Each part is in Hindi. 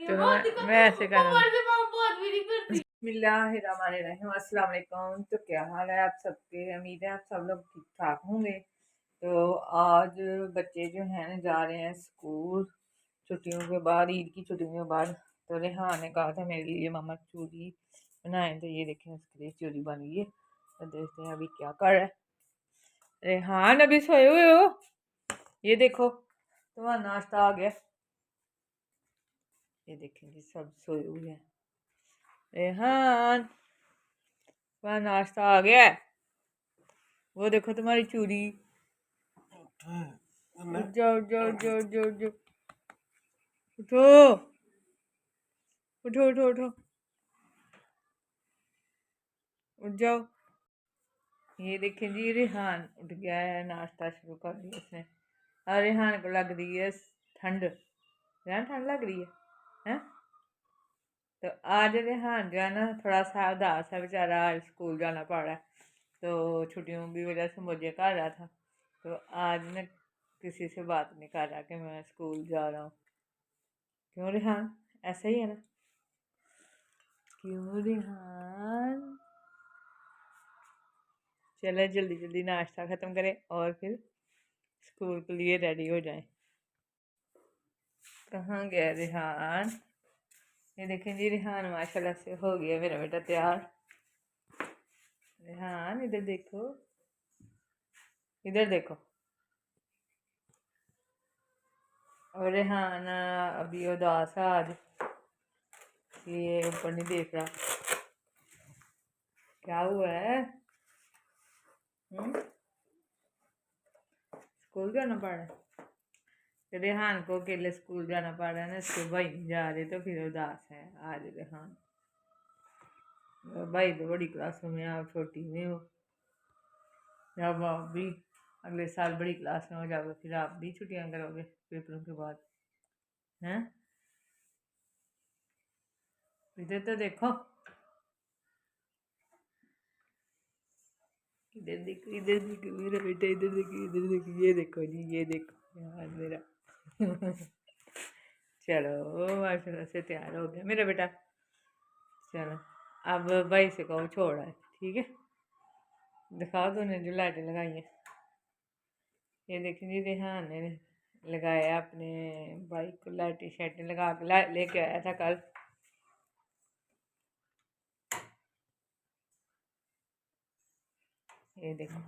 चलो मैं ऐसे कर रहा हूँ। बिस्मिल्लाहिर्रहमानिर्रहीम, अस्सलाम वालेकुम। तो क्या हाल है आप सबके? उम्मीद है आप सब लोग ठीक ठाक होंगे। तो आज बच्चे जो हैं ना जा रहे हैं स्कूल छुट्टियों के बाद, ईद की छुट्टियों के बाद। तो रेहान ने कहा था मेरे लिए मामा चूरी बनाए, तो ये देखें उसके लिए चूरी बन गई है। तो देखते हैं अभी क्या कर रहा है रेहान। अभी सोए हुए हो? ये देखो तुम्हारा नाश्ता आ गया। ये देखें जी सब सोए हुए हैं। रेहान तुम्हारा नाश्ता आ गया है। वो देखो तुम्हारी चूड़ी। उठ जाओ उठ जाओ उठ जाओ उठ जाओ उठ जाओ। उठो उठो उठो उठो उठ जाओ। ये देखें जी रेहान उठ गया है, नाश्ता शुरू कर दिया उसने। और रेहान को लग रही है ठंड। रेहान ठंड लग रही है? तो आज रेहान जो है ना थोड़ा सा उदास है बेचारा, आज स्कूल जाना पड़ रहा है। तो छुट्टियों की वजह से मुझे कर रहा था, तो आज मैं किसी से बात नहीं कर रहा कि मैं स्कूल जा रहा हूँ। क्यों रेहान? ऐसा ही है ना? क्यों रेहान? चले जल्दी जल्दी नाश्ता ख़त्म करें और फिर स्कूल के लिए रेडी हो जाएं। कहाँ गया रेहान? ये देखें जी रेहान माशाल्लाह से हो गया मेरा बेटा तैयार। रेहान इधर देखो, इधर देखो। और रेहान अभी उदास है आज, इसलिए ऊपर नहीं देख रहा। क्या हुआ है? स्कूल जाना पड़ रहा है? रेहान को अकेले स्कूल जाना पड़ रहा है ना, इसके भाई नहीं जा रहे तो फिर उदास है आज रेहान। भाई तो बड़ी क्लासों में, आप छोटी में हो। जब आप भी अगले साल बड़ी क्लास में हो जाओगे फिर आप भी छुट्टियां करोगे पेपरों के बाद, हैं? इधर तो देखो, इधर देखो इधर देखो मेरा बेटा, इधर देखो इधर देखो। ये देखो जी ये देखो यार मेरा। चलो माशाल्लाह से तैयार हो गया मेरा बेटा। चलो अब भाई से कहो छोड़ आए, ठीक है? दिखाओ तूने जो लाइटें लगाई हैं। ये देखिए जी रेहान ने लगाया अपने बाइक को, लाइटें शाइटें लगा के लेके आया था कल। ये देखो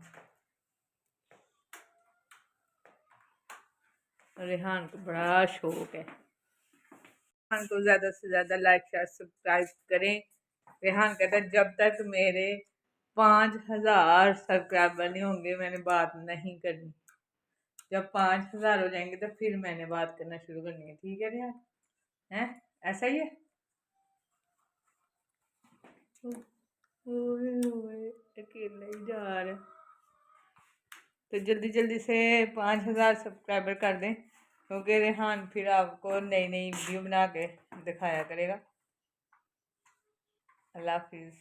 रेहान को बड़ा शौक है। रेहान को ज़्यादा से ज़्यादा लाइक शेयर सब्सक्राइब करें। रेहान कहता है जब तक मेरे 5,000 सब्सक्राइबर नहीं होंगे मैंने बात नहीं करनी। जब 5,000 हो जाएंगे तो फिर मैंने बात करना शुरू करनी है, ठीक है रेहान? हैं ऐसा ही है? अकेला ही जा रहा है। तो जल्दी जल्दी से 5,000 सब्सक्राइबर कर दें, क्योंकि रेहान फिर आपको नई नई वीडियो बना के दिखाया करेगा। अल्लाह हाफिज़।